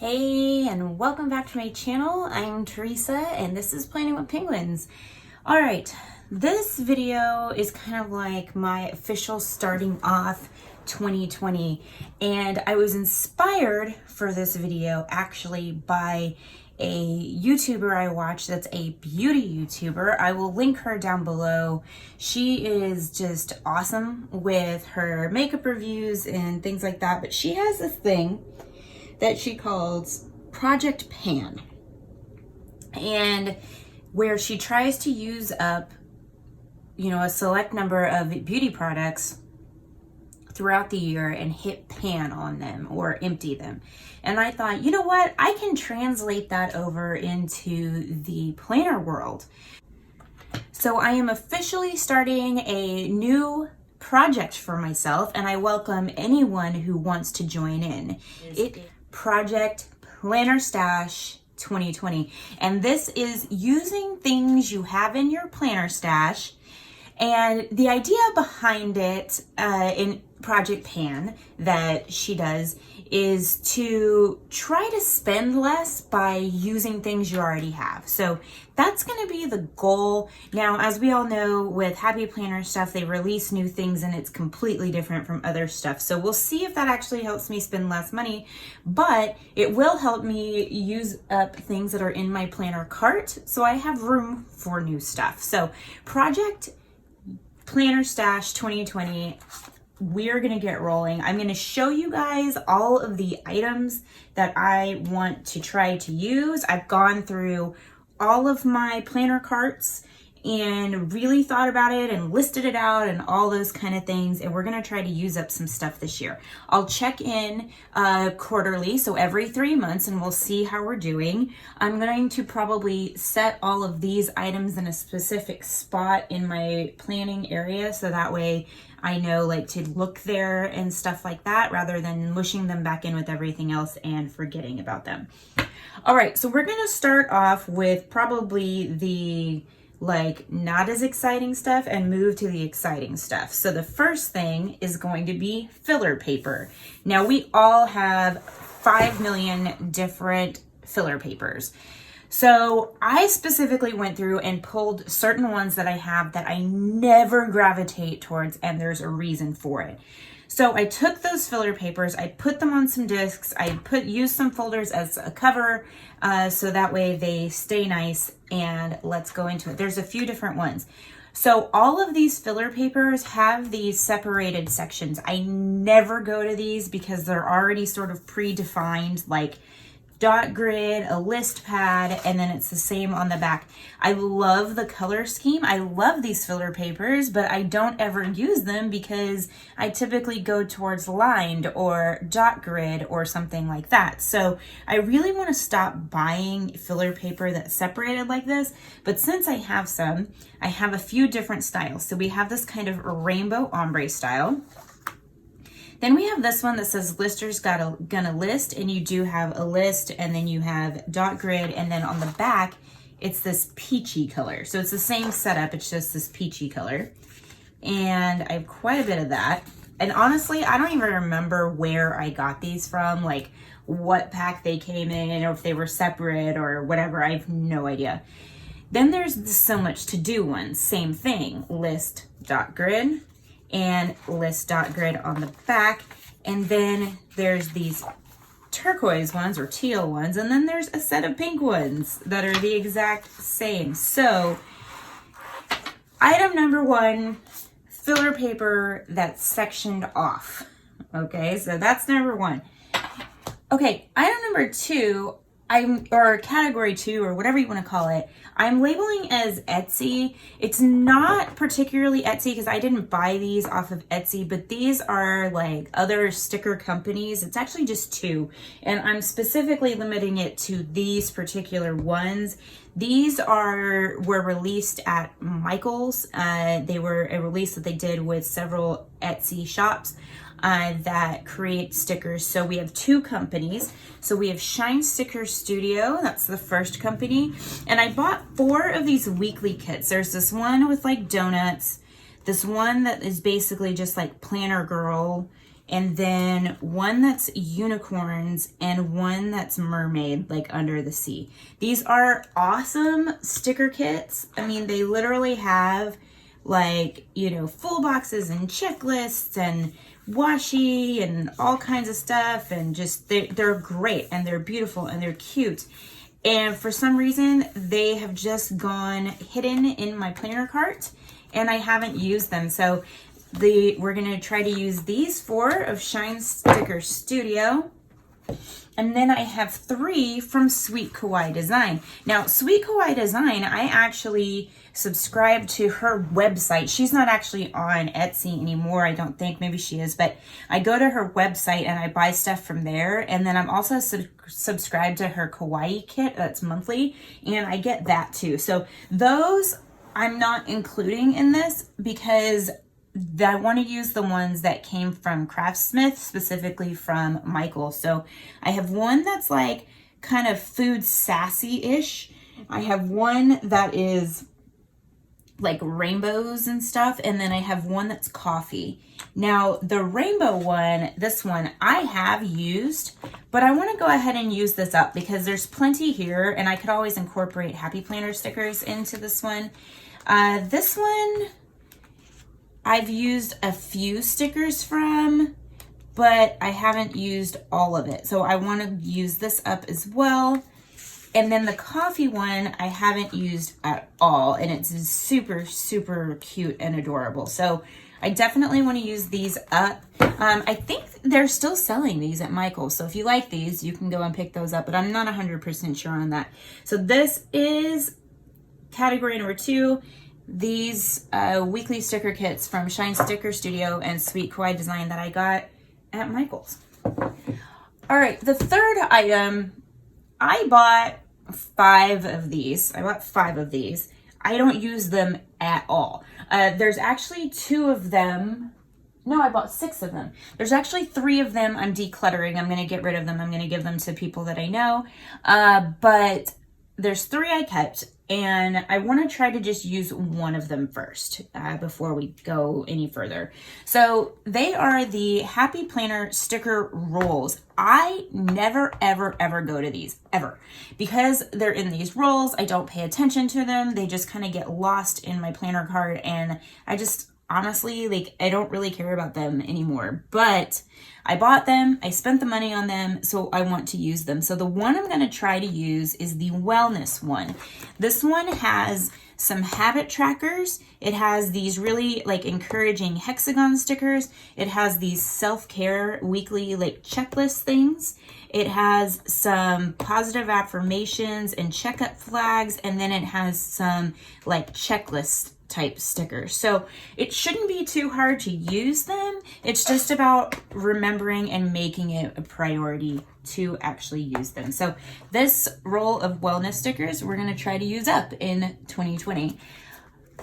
Hey, and welcome back to my channel. I'm Teresa, and this is Planning with Penguins. All right, this video is kind of like my official starting off 2020, and I was inspired for this video actually by a YouTuber I watch that's a beauty YouTuber. I will link her down below. She is just awesome with her makeup reviews and things like that, but she has this thing that she calls Project Pan, and where she tries to use up, a select number of beauty products throughout the year and hit pan on them or empty them. And I thought, you know what? I can translate that over into the planner world. So I am officially starting a new project for myself, and I welcome anyone who wants to join in. Project Planner Stash 2020. And this is using things you have in your planner stash. And the idea behind it in Project Pan that she does is to try to spend less by using things you already have. So that's going to be the goal. Now, as we all know, with Happy Planner stuff, they release new things and it's completely different from other stuff. So we'll see if that actually helps me spend less money, but it will help me use up things that are in my planner cart so I have room for new stuff. So Project Planner Stash 2020, we're gonna get rolling. I'm gonna show you guys all of the items that I want to try to use. I've gone through all of my planner carts and really thought about it and listed it out and all those kind of things, and we're gonna try to use up some stuff this year. I'll check in quarterly, so every 3 months, and we'll see how we're doing. I'm going to probably set all of these items in a specific spot in my planning area, so that way I know to look there and stuff like that, rather than mushing them back in with everything else and forgetting about them. All right, so we're gonna start off with probably the not as exciting stuff and move to the exciting stuff. So the first thing is going to be filler paper. Now we all have 5 million different filler papers. So I specifically went through and pulled certain ones that I have that I never gravitate towards, and there's a reason for it. So I took those filler papers, I put them on some discs, I used some folders as a cover, so that way they stay nice, and let's go into it. There's a few different ones. So all of these filler papers have these separated sections. I never go to these because they're already sort of predefined, dot grid, a list pad, and then it's the same on the back. I love the color scheme. I love these filler papers, but I don't ever use them because I typically go towards lined or dot grid or something like that. So I really want to stop buying filler paper that's separated like this, but since I have some, I have a few different styles. So we have this kind of rainbow ombre style. Then we have this one that says listers gonna list, and you do have a list, and then you have dot grid, and then on the back, it's this peachy color. So it's the same setup, it's just this peachy color. And I have quite a bit of that. And honestly, I don't even remember where I got these from, what pack they came in, or if they were separate or whatever, I have no idea. Then there's the so much to do one, same thing, list dot grid, and list dot grid on the back. And then there's these turquoise ones or teal ones, and then there's a set of pink ones that are the exact same. So item number one, filler paper that's sectioned off. Okay, so that's number one. Okay, item number two, or category 2, or whatever you want to call it, I'm labeling as Etsy. It's not particularly Etsy because I didn't buy these off of Etsy, but these are other sticker companies. It's actually just 2, and I'm specifically limiting it to these particular ones. These were released at Michael's. They were a release that they did with several Etsy shops that create stickers. So we have 2 companies. So we have Shine Sticker Studio, that's the first company. And I bought 4 of these weekly kits. There's this one with donuts, this one that is basically just Planner Girl, and then one that's unicorns, and one that's mermaid, like under the sea. These are awesome sticker kits. I mean, they literally have like, you know, full boxes and checklists and washi and all kinds of stuff, and just they're great, and they're beautiful, and they're cute. And for some reason, they have just gone hidden in my planner cart, and I haven't used them. So we're gonna try to use these 4 of Shine Sticker Studio. And then I have 3 from Sweet Kawaii Design. Now, Sweet Kawaii Design, I actually subscribe to her website. She's not actually on Etsy anymore, I don't think. Maybe she is, but I go to her website and I buy stuff from there. And then I'm also subscribed to her Kawaii kit that's monthly, and I get that too. So those I'm not including in this because I want to use the ones that came from Craftsmith, specifically from Michael. So I have one that's like kind of food sassy-ish. I have one that is like rainbows and stuff, and then I have one that's coffee. Now the rainbow one, this one I have used, but I want to go ahead and use this up because there's plenty here, and I could always incorporate Happy Planner stickers into this one. This one I've used a few stickers from, but I haven't used all of it. So I want to use this up as well. And then the coffee one I haven't used at all, and it's super, super cute and adorable. So I definitely want to use these up. I think they're still selling these at Michael's. So if you like these, you can go and pick those up, but I'm not 100% sure on that. So this is category number 2. These weekly sticker kits from Shine Sticker Studio and Sweet Kawaii Design that I got at Michael's. All right, the third item, I bought 5 of these. I bought 5 of these. I don't use them at all. There's actually 2 of them. No, I bought 6 of them. There's actually 3 of them I'm decluttering. I'm going to get rid of them. I'm going to give them to people that I know. But there's 3 I kept. And I want to try to just use one of them first before we go any further. So they are the Happy Planner sticker rolls. I never, ever, ever go to these, ever. Because they're in these rolls, I don't pay attention to them. They just kind of get lost in my planner card. And I just, honestly, like, I don't really care about them anymore. But I bought them, I spent the money on them, so I want to use them. So the one I'm going to try to use is the wellness one. This one has some habit trackers. It has these really like encouraging hexagon stickers. It has these self-care weekly like checklist things. It has some positive affirmations and checkup flags, and then it has some like checklist type stickers. So it shouldn't be too hard to use them. It's just about remembering and making it a priority to actually use them. So this roll of wellness stickers we're going to try to use up in 2020.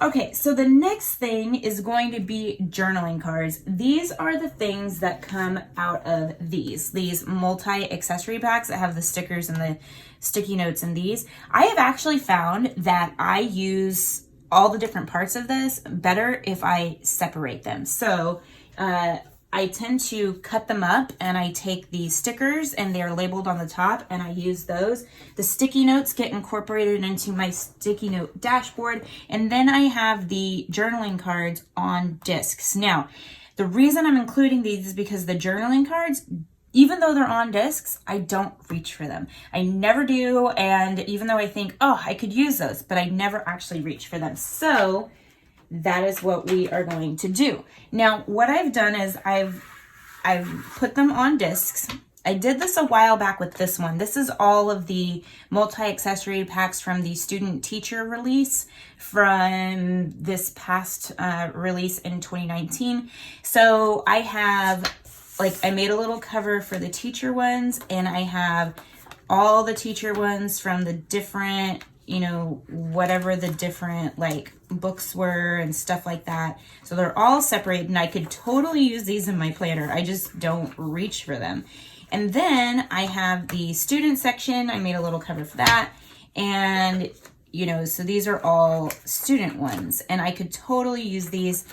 Okay, so the next thing is going to be journaling cards. These are the things that come out of these multi-accessory packs that have the stickers and the sticky notes in these. I have actually found that I use all the different parts of this better if I separate them. So I tend to cut them up, and I take the stickers and they're labeled on the top, and I use those. The sticky notes get incorporated into my sticky note dashboard, and then I have the journaling cards on discs. Now, the reason I'm including these is because the journaling cards, even though they're on discs, I don't reach for them. I never do, and even though I think, oh, I could use those, but I never actually reach for them. So that is what we are going to do. Now, what I've done is I've put them on discs. I did this a while back with this one. This is all of the multi-accessory packs from the student teacher release from this past release in 2019. So I have, like, I made a little cover for the teacher ones, and I have all the teacher ones from the different, you know, whatever the different like books were and stuff like that. So they're all separated, and I could totally use these in my planner. I just don't reach for them. And then I have the student section. I made a little cover for that. And, so these are all student ones, and I could totally use these.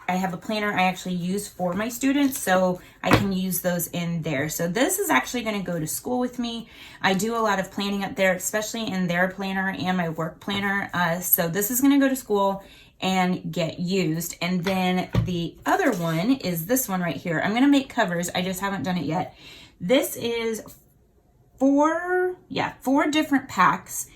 I have a planner I actually use for my students, so I can use those in there. So this is actually going to go to school with me. I do a lot of planning up there, especially in their planner and my work planner. So this is going to go to school and get used. And then the other one is this one right here. I'm going to make covers. I just haven't done it yet. This is four different packs.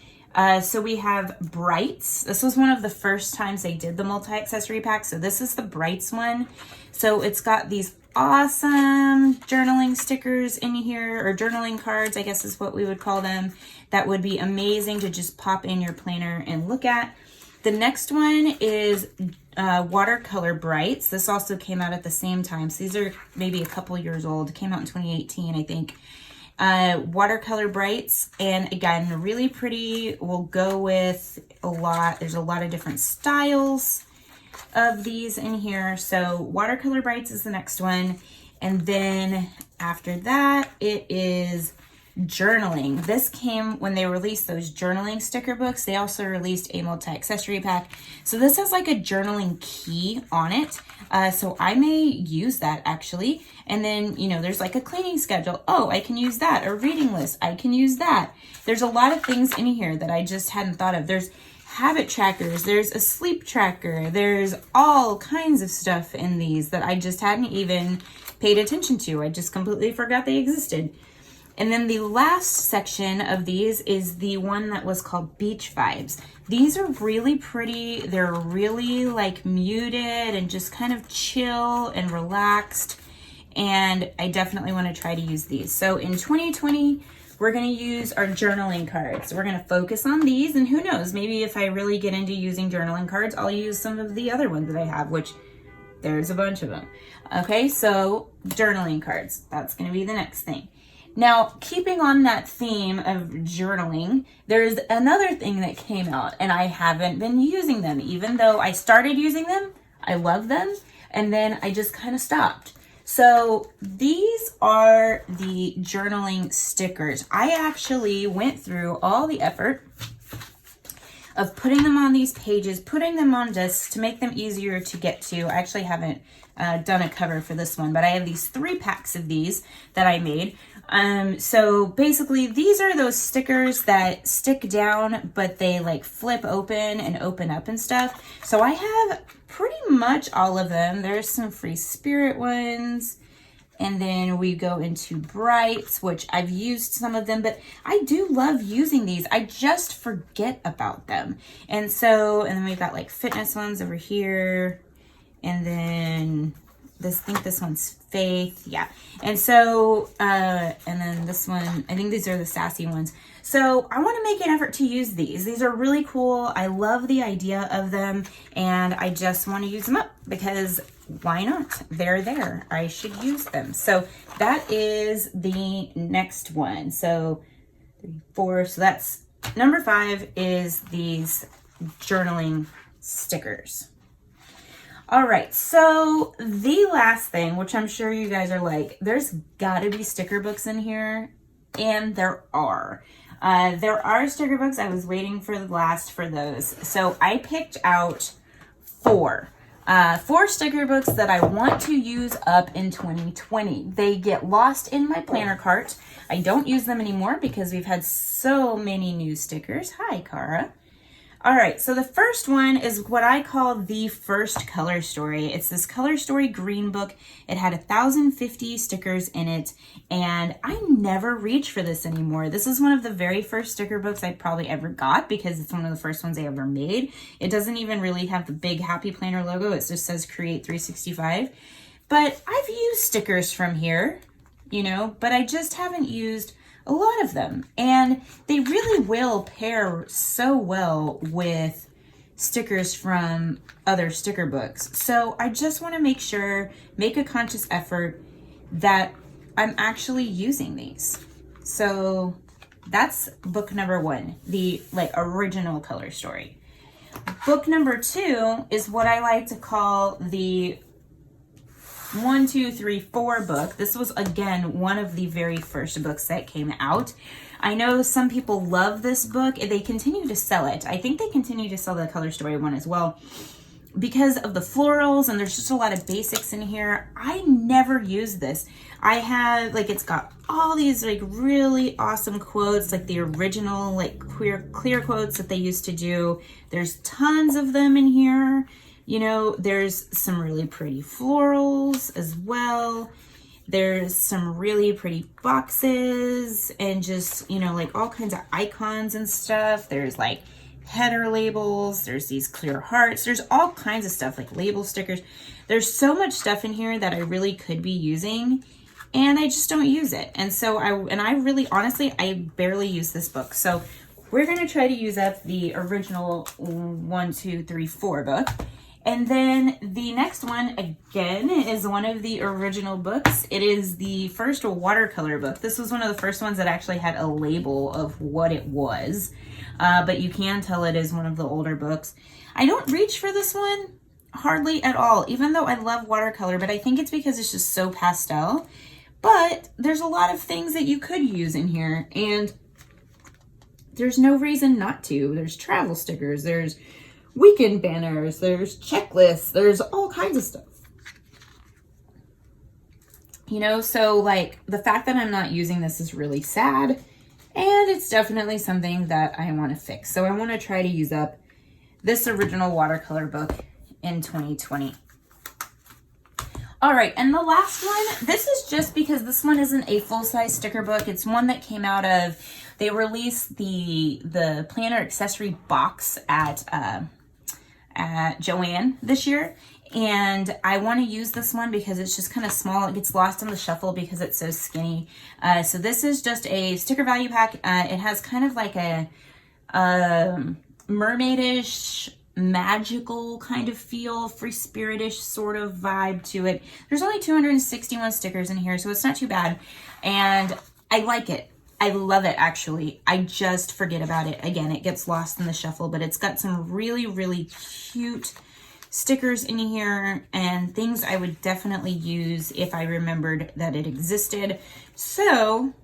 So we have Brights. This was one of the first times they did the multi-accessory pack. So this is the Brights one. So it's got these awesome journaling stickers in here, or journaling cards, I guess is what we would call them. That would be amazing to just pop in your planner and look at. The next one is watercolor Brights. This also came out at the same time. So these are maybe a couple years old. It came out in 2018, I think. Watercolor Brights, and again, really pretty. Will go with a lot. There's a lot of different styles of these in here. So Watercolor Brights is the next one. And then after that, it is journaling. This came when they released those journaling sticker books. They also released a multi-accessory pack. So this has like a journaling key on it. So I may use that actually. And then, you know, there's like a cleaning schedule. Oh, I can use that. A reading list. I can use that. There's a lot of things in here that I just hadn't thought of. There's habit trackers. There's a sleep tracker. There's all kinds of stuff in these that I just hadn't even paid attention to. I just completely forgot they existed. And then the last section of these is the one that was called Beach Vibes. These are really pretty. They're really like muted and just kind of chill and relaxed. And I definitely want to try to use these. So in 2020, we're going to use our journaling cards. We're going to focus on these, and who knows, maybe if I really get into using journaling cards, I'll use some of the other ones that I have, which there's a bunch of them. Okay, so journaling cards, that's going to be the next thing. Now, keeping on that theme of journaling, there's another thing that came out, and I haven't been using them. Even though I started using them, I love them, and then I just kind of stopped. So these are the journaling stickers. I actually went through all the effort of putting them on these pages, putting them on discs to make them easier to get to. I actually haven't done a cover for this one, but I have these 3 packs of these that I made. So basically these are those stickers that stick down, but they like flip open and open up and stuff. So I have pretty much all of them. There's some Free Spirit ones. And then we go into Brights, which I've used some of them, but I do love using these. I just forget about them. And then we've got like fitness ones over here. And then I think this one's Faith. Yeah. And so, and then this one, I think these are the sassy ones. So I want to make an effort to use these. These are really cool. I love the idea of them, and I just want to use them up because why not? They're there. I should use them. So that is the next one. So 3, 4. So that's number 5 is these journaling stickers. All right, so the last thing, which I'm sure you guys are like, there's gotta be sticker books in here, and there are. There are sticker books. I was waiting for the last for those. So I picked out 4 sticker books that I want to use up in 2020. They get lost in my planner cart. I don't use them anymore because we've had so many new stickers. Hi, Cara. All right, so the first one is what I call the first color story. It's this color story green book. It had 1,050 stickers in it, and I never reach for this anymore. This is one of the very first sticker books I probably ever got because it's one of the first ones I ever made. It doesn't even really have the big Happy Planner logo. It just says Create 365. But I've used stickers from here, you know, but I just haven't used a lot of them, and they really will pair so well with stickers from other sticker books. So I just want to make a conscious effort that I'm actually using these. So that's book number 1, the like original color story. Book number 2 is what I like to call the 1, 2, 3, 4 book. This was again one of the very first books that came out. I know some people love this book. They continue to sell it. I think they continue to sell the color story one as well. because of the florals, and there's just a lot of basics in here, I never use this. I have, like, it's got all these like really awesome quotes, like the original like clear quotes that they used to do. There's tons of them in here. You know, there's some really pretty florals as well. There's some really pretty boxes and just, you know, like all kinds of icons and stuff. There's like header labels, there's these clear hearts, there's all kinds of stuff like label stickers. There's so much stuff in here that I really could be using, and I just don't use it. And so I really, honestly, I barely use this book. So we're gonna try to use up the original 1, 2, 3, 4 book. And then the next one, again, is one of the original books. It is the first watercolor book. This was one of the first ones that actually had a label of what it was. But you can tell it is one of the older books. I don't reach for this one hardly at all, even though I love watercolor, but I think it's because it's just so pastel. But there's a lot of things that you could use in here, and there's no reason not to. There's travel stickers, there's weekend banners, there's checklists, there's all kinds of stuff. You know, so like the fact that I'm not using this is really sad, and it's definitely something that I want to fix. So I want to try to use up this original watercolor book in 2020. All right, and the last one, this is just because this one isn't a full-size sticker book. It's one that came out of, they released the planner accessory box at Joann this year, and I want to use this one because it's just kind of small. It gets lost in the shuffle because it's so skinny. So this is just a sticker value pack. It has kind of like a mermaidish, magical kind of feel, free spiritish sort of vibe to it. There's only 261 stickers in here, so it's not too bad, and I like it. I love it, actually. I just forget about it. Again, it gets lost in the shuffle, but it's got some really, really cute stickers in here and things I would definitely use if I remembered that it existed. So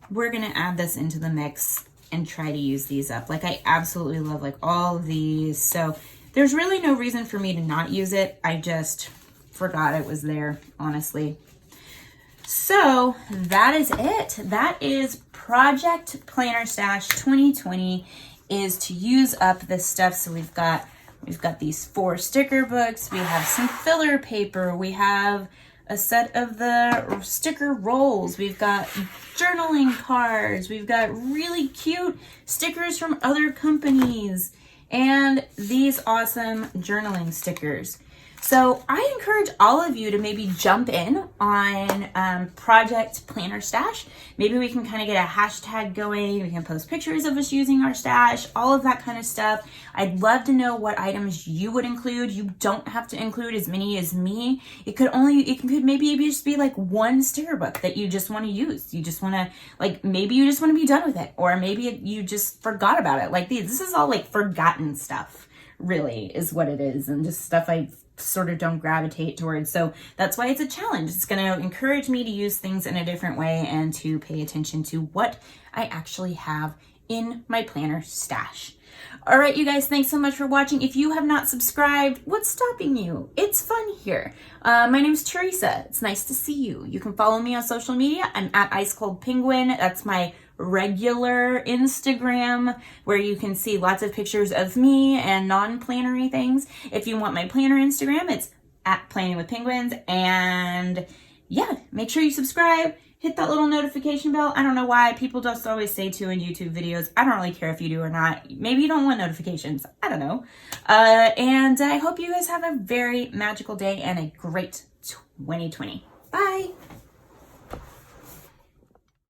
we're gonna add this into the mix and try to use these up. Like, I absolutely love like all of these. So there's really no reason for me to not use it. I just forgot it was there, honestly. So that is it. That is Project Planner Stash 2020, is to use up this stuff. So we've got these 4 sticker books, we have some filler paper, we have a set of the sticker rolls, we've got journaling cards, we've got really cute stickers from other companies, and these awesome journaling stickers. So I encourage all of you to maybe jump in on Project Planner Stash. Maybe we can kind of get a hashtag going. We can post pictures of us using our stash, all of that kind of stuff. I'd love to know what items you would include. You don't have to include as many as me. It could maybe just be like one sticker book that you just want to use. You just want to, like, maybe you just want to be done with it, or maybe you just forgot about it. Like this is all like forgotten stuff, really, is what it is, and just stuff I sort of don't gravitate towards. So that's why it's a challenge. It's going to encourage me to use things in a different way and to pay attention to what I actually have in my planner stash. All right, you guys, thanks so much for watching. If you have not subscribed, what's stopping you? It's fun here. My name's Teresa. It's nice to see you. You can follow me on social media. I'm at Ice Cold Penguin. That's my regular Instagram, where you can see lots of pictures of me and non-plannery things. If you want my planner Instagram, it's at Planning with Penguins. And yeah, make sure you subscribe. Hit that little notification bell. I don't know why people just always say to in YouTube videos. I don't really care if you do or not. Maybe you don't want notifications. I don't know. And I hope you guys have a very magical day and a great 2020. Bye.